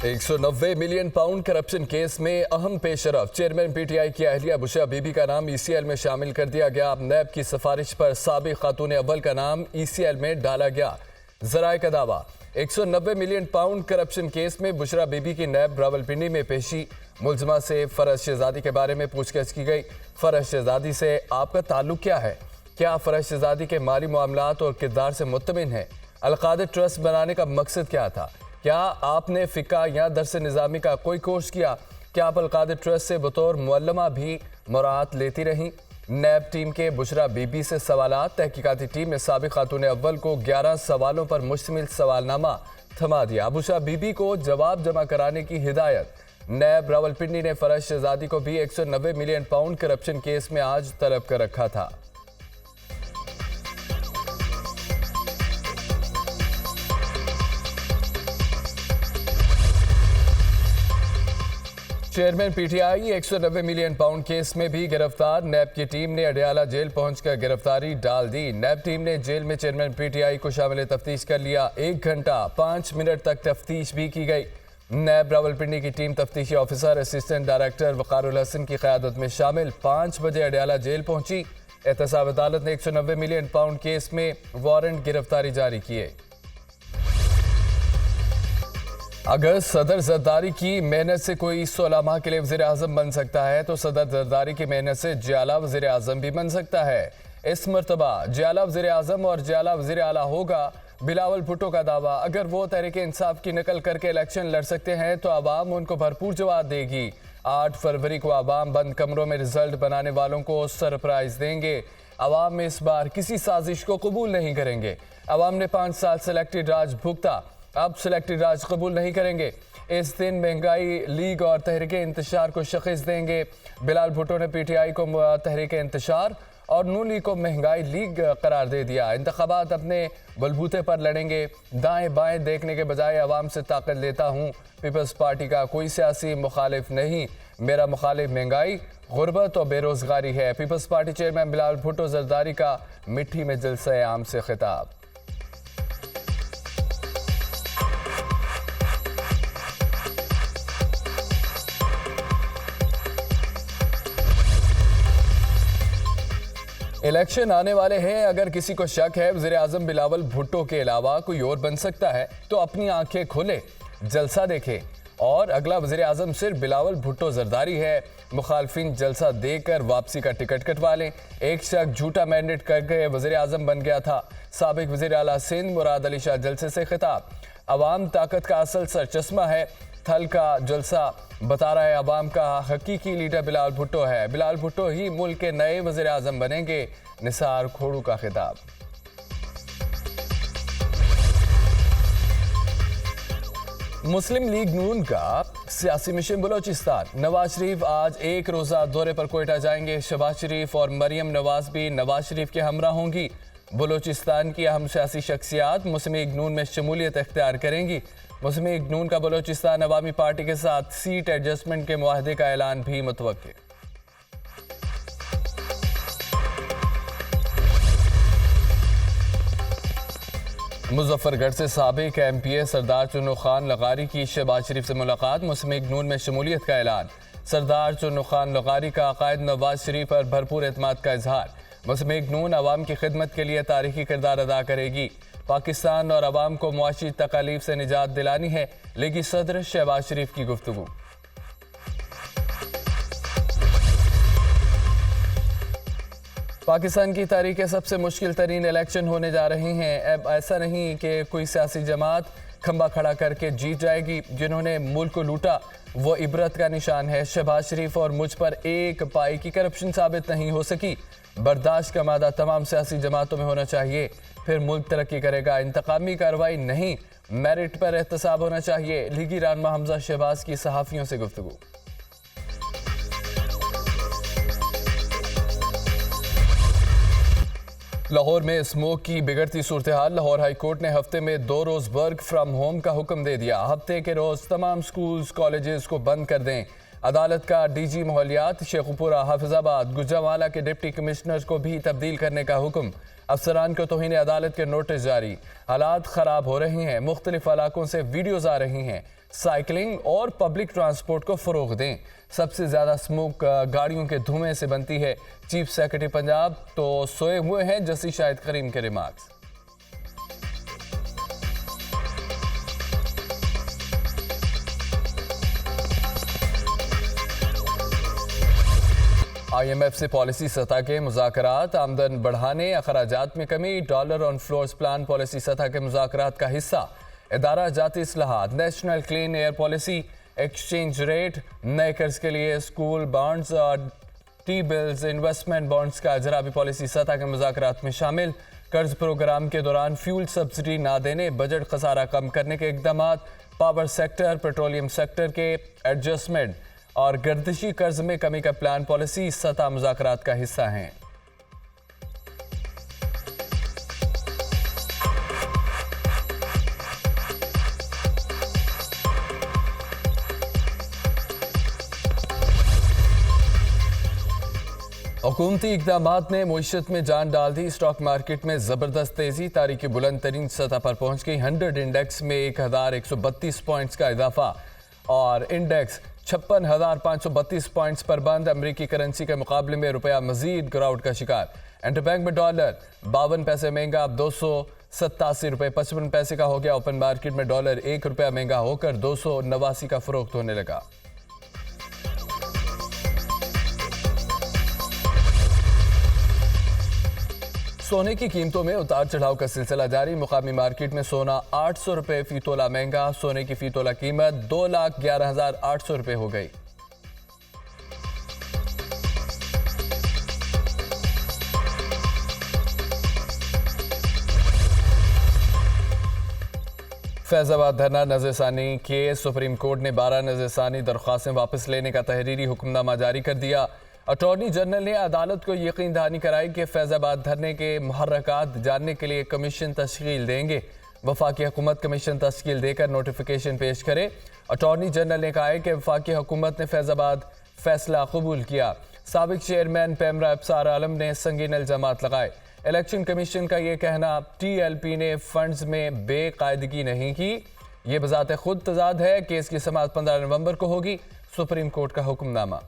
190 million pound corruption case में अहम पेशरफ chairman PTI की अहलिया बुशरा बीबी का नाम ईसीएल में शामिल कर दिया गया। नैब की सिफारिश पर साबिक खातून अव्वल का नाम ईसीएल में डाला गया। जराए का दावा, 190 मिलियन पाउंड करप्शन केस में बुशरा बीबी की नैब रावलपिंडी में पेशी। मुलजमा से फरज शहजादी के बारे में पूछताछ की गई। फरज शहजादी से आपका ताल्लुक क्या है? क्या फरज शहजादी के माली मामलात और किरदार से मुतमिन है? अलकादिर ट्रस्ट बनाने का मकसद क्या था? क्या आपने फ़िका या दरस निज़ामी का कोई कोर्स किया? क्या आप अलकादिर ट्रस्ट से बतौर मुअल्लमा भी मुराद लेती रहीं? नैब टीम के बुशरा बीबी से सवालात। तहकीकाती टीम ने साबिक खातून अव्वल को 11 सवालों पर मुश्तमिल सवालनामा थमा दिया। बुशरा बीबी को जवाब जमा कराने की हिदायत। नैब रावलपिंडी ने फरज शहजादी को भी 190 मिलियन पाउंड करप्शन केस में आज तलब कर रखा था। Chairman PTI 190 million pound case में भी गिरफ्तार। नैब की टीम ने अडयाला जेल पहुंचकर गिरफ्तारी डाल दी। नैब टीम ने जेल में चेयरमैन पीटीआई को शामिल तफ्तीश कर लिया। 1 घंटा 5 मिनट तक तफ्तीश भी की गई। नैब रावलपिंडी की टीम तफ्तीशी officer assistant director Waqarul Hasan की क़यादत में शामिल 5 बजे अडयाला जेल पहुंची। एहतसाब अदालत ने 190 मिलियन पाउंड केस में वारंट गिरफ्तारी जारी किए। अगर सदर जरदारी की मेहनत से कोई 16 माह के लिए वज़ीर आज़म बन सकता है तो सदर जरदारी की मेहनत से जियाला वज़ीर आज़म भी बन सकता है। इस मरतबा जियाला वज़ीर आज़म और जियाला वज़ीर आला होगा। बिलावल भुट्टो का दावा, अगर वो तहरीक इंसाफ की नकल करके इलेक्शन लड़ सकते हैं तो आवाम उनको भरपूर जवाब देगी। 8 फरवरी को आवाम बंद कमरों में रिजल्ट बनाने वालों को सरप्राइज देंगे। आवाम इस बार किसी साजिश को कबूल नहीं करेंगे। आवाम ने 5 साल सेलेक्टेड राज भुगता, अब सेलेक्टेड राज कबूल नहीं करेंगे। इस दिन महंगाई लीग और तहरीक इंतशार को शिकस्त देंगे। बिलावल भुट्टो ने पीटीआई को तहरीक इंतशार और नून लीग को महंगाई लीग करार दे दिया। इंतखाबात अपने बलबूते पर लड़ेंगे। दाएं बाएं देखने के बजाय आवाम से ताकत लेता हूँ। पीपल्स पार्टी का कोई सियासी मुखालिफ नहीं, मेरा मुखालिफ महंगाई, गुर्बत और बेरोजगारी है। पीपल्स पार्टी चेयरमैन बिलावल भुट्टो जरदारी का मिट्टी में जलसा आम से खिताब। इलेक्शन आने वाले हैं। अगर किसी को शक है वज़ीर आज़म बिलावल भुट्टो के अलावा कोई और बन सकता है तो अपनी आंखें खोले, जलसा देखे और अगला वज़ीर आज़म सिर्फ बिलावल भुट्टो जरदारी है। मुखालफिन जलसा देकर वापसी का टिकट कटवा लें। एक शख्स झूठा मैंडेट करके वज़ीर आज़म बन गया था। साबिक वज़ीर आला सिंध मुराद अली शाह जलसे से खिताब, अवाम ताकत का असल सरचश्मा है। थल का जलसा बता रहा है अवाम का हकीकी लीडर बिलावल भुट्टो है। बिलावल भुट्टो ही मुल्क के नए वज़ीर आज़म बनेंगे। निसार खोड़ू का खिताब। मुस्लिम लीग नून का सियासी मिशन बलोचिस्तान। नवाज शरीफ आज एक रोज़ा दौरे पर कोयटा जाएंगे। शहबाज शरीफ और मरियम नवाज भी नवाज शरीफ के हमरा होंगी। बलोचिस्तान की अहम सियासी शख्सियात मुस्लिम लीग नून में शमूलियत इख्तियार करेंगी। मुस्लिम लीग नून का बलोचिस्तान अवामी पार्टी के साथ सीट एडजस्टमेंट के मुआहदे का ऐलान भी मुतवक्किल। मुजफ्फरगढ़ से साबिक एमपीए सरदार चुन्नू खान लगारी की शहबाज शरीफ से मुलाकात। मुस्लिम लीग नून में शमूलियत का ऐलान। सरदार चुन्नू खान लगारी का अकायद नवाज शरीफ पर भरपूर एतमाद का इजहार। मुस्लिम लीग नून अवाम की खिदमत के लिए तारीखी किरदार अदा करेगी। पाकिस्तान और अवाम को मुआशी तकालीफ से निजात दिलानी है, लीगी सदर शहबाज शरीफ की गुफ्तगू। पाकिस्तान की तारीख के सबसे मुश्किल तरीन इलेक्शन होने जा रहे हैं। अब ऐसा नहीं कि कोई सियासी जमात खंबा खड़ा करके जीत जाएगी। जिन्होंने मुल्क को लूटा वो इबरत का निशान है। शहबाज शरीफ और मुझ पर एक पाई की करप्शन साबित नहीं हो सकी। बर्दाश्त का मादा तमाम सियासी जमातों में होना चाहिए, फिर मुल्क तरक्की करेगा। इंतकामी कार्रवाई नहीं, मेरिट पर एहतसाब होना चाहिए। लीगी रहनुमा हमजा शहबाज की सहाफ़ियों से गुफ्तगू। लाहौर में स्मोक की बिगड़ती सूरत हाल। लाहौर हाई कोर्ट ने हफ्ते में 2 रोज़ वर्क फ्राम होम का हुक्म दे दिया। हफ्ते के रोज़ तमाम स्कूल्स कॉलेजेस को बंद कर दें। अदालत का डीजी माहौलियात शेखुपुरा हाफिजाबाद गुजरांवाला के डिप्टी कमिश्नर को भी तब्दील करने का हुक्म। अफसरान को तौहीन अदालत के नोटिस जारी। हालात खराब हो रही हैं, मुख्तलिफ इलाकों से वीडियोज आ रही हैं। साइकिलिंग और पब्लिक ट्रांसपोर्ट को फरोग दें। सबसे ज्यादा स्मोक गाड़ियों के धुएं से बनती है। चीफ सेक्रेटरी पंजाब तो सोए हुए हैं, जस्टिस शाहिद करीम के रिमार्क्स। IMF से पॉलिसी सतह के मुज़ाकरात, आमदन बढ़ाने, अखराजात में कमी, dollar on floors plan policy सतह के मुज़ाकरात का हिस्सा। इदारा जाती इस्लाहात, national clean air policy, exchange rate, नए कर्ज के लिए स्कूल बॉन्ड्स और टी बिल्स, इन्वेस्टमेंट बॉन्ड्स का अजरा भी पॉलिसी सतह के मुज़ाकरात में शामिल। कर्ज प्रोग्राम के दौरान फ्यूल सब्सिडी ना देने, बजट खसारा कम करने के इकदाम, पावर सेक्टर, पेट्रोलियम सेक्टर के एडजस्टमेंट और गर्दिशी कर्ज में कमी का प्लान पॉलिसी सतह मुज़ाकरात का हिस्सा हैं। हुकूमती इक़दामात ने मईशत में जान डाल दी। स्टॉक मार्केट में ज़बरदस्त तेज़ी, तारीख बुलंद तरीन सतह पर पहुंच गई। 100 इंडेक्स में 1132 पॉइंट्स का इजाफा और इंडेक्स 56,532 पॉइंट्स पर बंद। अमरीकी करेंसी के मुकाबले में रुपया मजीद गिरावट का शिकार। इंटरबैंक में डॉलर 52 पैसे महंगा, 287 रुपये 55 पैसे का हो गया। ओपन मार्केट में डॉलर 1 रुपया महंगा होकर 289 का फरोख्त होने लगा। सोने की कीमतों में उतार चढ़ाव का सिलसिला जारी। मुकामी मार्केट में सोना 800 रुपये फी तोला महंगा। सोने की फी तोला कीमत 2,11,800 रुपये हो गई। फैजाबाद धरना नजरसानी के सुप्रीम कोर्ट ने 12 नजरसानी दरख्वास्तें वापस लेने का तहरीरी हुक्मनामा जारी कर दिया। अटॉर्नी जनरल ने अदालत को यकीन दहानी कराई कि फैजाबाद धरने के मुहर्रकात जानने के लिए कमीशन तश्कील देंगे। वफाकी हुकूमत कमीशन तश्कील देकर नोटिफिकेशन पेश करे। अटॉर्नी जनरल ने कहा है कि वफाकी हुकूमत ने फैजाबाद फैसला कबूल किया। साबिक चेयरमैन पैमरा अब्सार आलम ने संगीन इल्जामात लगाए। इलेक्शन कमीशन का ये कहना TLP ने फंड्स में बेकायदगी नहीं की, ये बजाते खुद तजाद है। केस की समाअत 15 नवंबर को होगी। सुप्रीम कोर्ट का हुक्मनामा।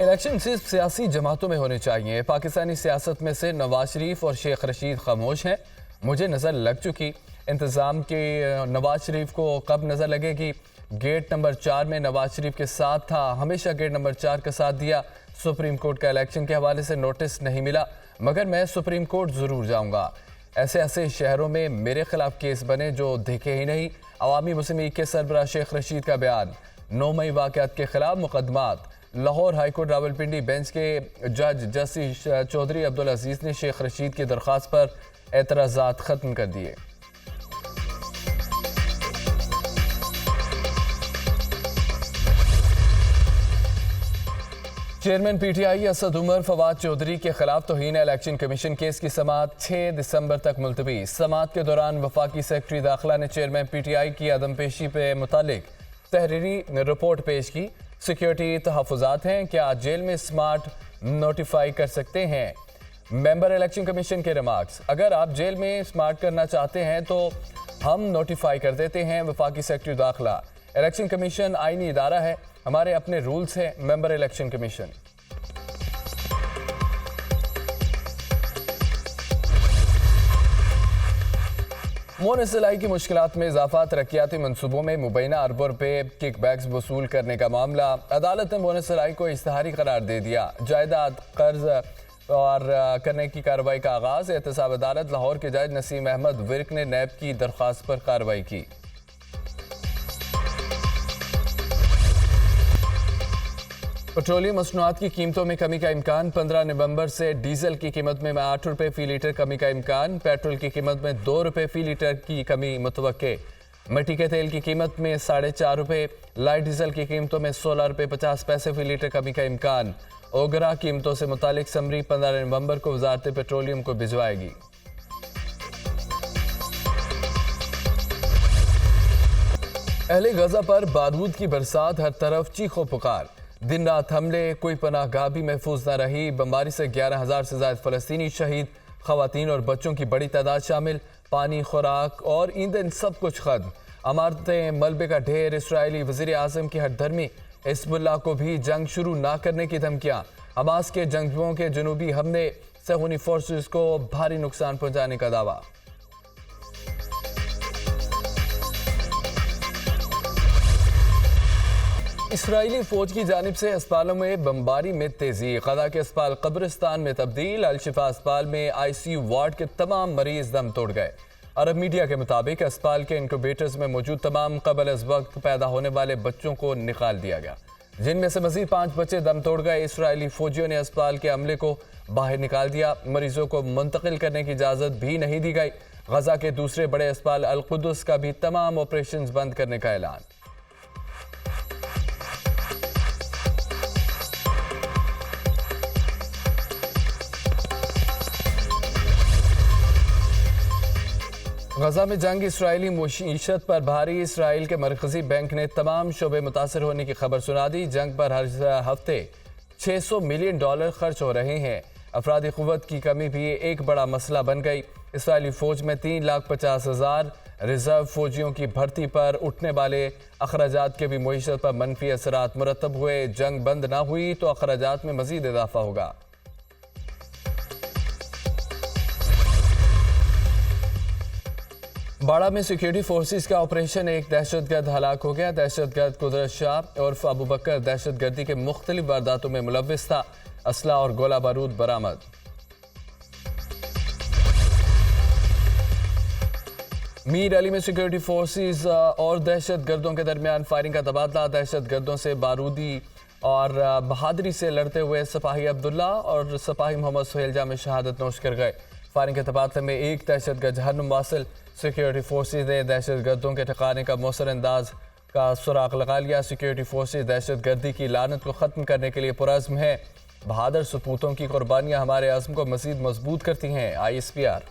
इलेक्शन सिर्फ सियासी जमातों में होने चाहिए। पाकिस्तानी सियासत में से नवाज शरीफ और शेख रशीद खामोश हैं। मुझे नज़र लग चुकी। इंतज़ाम के नवाज शरीफ को कब नज़र लगेगी? गेट नंबर 4 में नवाज शरीफ के साथ था, हमेशा गेट नंबर 4 का साथ दिया। सुप्रीम कोर्ट का इलेक्शन के हवाले से नोटिस नहीं मिला, मगर मैं सुप्रीम कोर्ट ज़रूर जाऊँगा। ऐसे ऐसे शहरों में मेरे खिलाफ केस बने जो देखे ही नहीं। अवामी मुस्लिम लीग के सरबराह शेख रशीद का बयान। 9 मई वाक़यात के खिलाफ मुकदमात। लाहौर हाईकोर्ट रावलपिंडी बेंच के जज जस्टिस चौधरी अब्दुल अजीज ने शेख रशीद की दरख्वास्त पर एतराज़ात ख़त्म कर दिए। चेयरमैन PTI असद उमर फवाद चौधरी के खिलाफ तौहीन इलेक्शन कमीशन केस की समाअत 6 दिसंबर तक मुलतवी। समाअत के दौरान वफाकी सेक्रेटरी दाखिला ने चेयरमैन PTI की अदम पेशी पे मुतालिक तहरीरी रिपोर्ट पेश की। सिक्योरिटी तहफ़्फ़ुज़ात हैं, क्या जेल में स्मार्ट नोटिफाई कर सकते हैं? मेंबर इलेक्शन कमीशन के रिमार्क्स। अगर आप जेल में स्मार्ट करना चाहते हैं तो हम नोटिफाई कर देते हैं। वफाकी सेक्रेटरी दाखिला। इलेक्शन कमीशन आईनी इदारा है, हमारे अपने रूल्स हैं। Member election commission. मोनसिलाई की मुश्किलात में इजाफा, तरक्याती मनसूबों में मुबैना अरबों रुपये किकबैक्स वसूल करने का मामला। अदालत ने मोनसिलाई को इश्तिहारी करार दे दिया। जायदाद कर्ज और करने की कार्रवाई का आगाज। एहतसाब अदालत लाहौर के जज नसीम अहमद विर्क ने नैब की दरख्वास्त पर कार्रवाई की। पेट्रोलियम मसनूआत की कीमतों में कमी का इम्कान। 15 नवंबर से डीजल की कीमत में 8 रुपये फी लीटर कमी का इम्कान। पेट्रोल की कीमत में 2 रुपये फी लीटर की कमी मुतवक्के। मिट्टी के तेल की कीमत में 4.5 रुपये। लाइट डीजल की कीमतों में 16 रुपये 50 पैसे फी लीटर कमी का इम्कान। ओगरा कीमतों से मुतालिक समरी 15 नवंबर को वजारत पेट्रोलियम को भिजवाएगी। अहले गजा पर बारूद की बरसात, हर तरफ चीखों पुकार। दिन रात हमले, कोई पनाहगाह भी महफूज न रही। बमबारी से 11,000 से ज्यादा फलस्तीनी शहीद, खवातीन और बच्चों की बड़ी तादाद शामिल। पानी, खुराक और ईंधन सब कुछ खत्म। अमारतें, मलबे का ढेर। इसराइली वजीर आजम की हटधर्मी, हिजबुल्लाह को भी जंग शुरू ना करने की धमकियां। हमास के जंगजुओं के जनूबी हमले, सहूनी फोर्सेस को भारी नुकसान पहुंचाने का दावा। इसराइली फौज की जानिब से अस्पतालों में बमबारी में तेजी। गजा के अस्पताल कब्रिस्तान में तब्दील। अल-शिफा अस्पताल में ICU वार्ड के तमाम मरीज दम तोड़ गए। अरब मीडिया के मुताबिक अस्पताल के इंक्यूबेटर्स में मौजूद तमाम कबल अज वक्त पैदा होने वाले बच्चों को निकाल दिया गया, जिनमें से मजीद 5 बच्चे दम तोड़ गए। इसराइली फौजियों ने अस्पताल के अमले को बाहर निकाल दिया। मरीजों को मुंतकिल करने की इजाज़त भी नहीं दी गई। गजा के दूसरे बड़े अस्पताल अल-कुद्स का भी तमाम ऑपरेशन बंद करने का ऐलान। गजा में जंग, इसराइली मईशत पर भारी। इसराइल के मरकजी बैंक ने तमाम शोबे मुतासर होने की खबर सुना दी। जंग पर हर हफ्ते $600 मिलियन खर्च हो रहे हैं। अफरादी क़ुव्वत की कमी भी एक बड़ा मसला बन गई। इसराइली फ़ौज में 3,50,000 रिजर्व फौजियों की भर्ती पर उठने वाले अखराजात के भी मईशत पर मनफी असरात मुरतब हुए। जंग बंद ना हुई तो अखराजात में मजीद इजाफा होगा। बाड़ा में सिक्योरिटी फोर्सेस का ऑपरेशन, एक दहशतगर्द हलाक हो गया। दहशतगर्द कुदरत शाह उर्फ अबू बकर दहशतगर्दी के मुख्तलिफ वारदातों में मुलव्विस था। असला और गोला बारूद बरामद। मीर अली में सिक्योरिटी फोर्सेस और दहशतगर्दों के दरमियान फायरिंग का तबादला। दहशतगर्दों से बारूदी और बहादुरी से लड़ते हुए सिपाही अब्दुल्ला और सिपाही मोहम्मद सुहेल जाम शहादत नोश कर गए। फायरिंग के तबादले में एक दहशतगर्द जहन्नुम वासिल। सिक्योरिटी फोर्सेज ने दहशतगर्दों के ठिकाने का मौसर अंदाज का सुराग लगा लिया। सिक्योरिटी फोर्सेज दहशतगर्दी की लानत को ख़त्म करने के लिए पुरज़्म है। बहादुर सपूतों की कुर्बानियाँ हमारे अज़्म को मज़ीद मजबूत करती हैं। ISPR।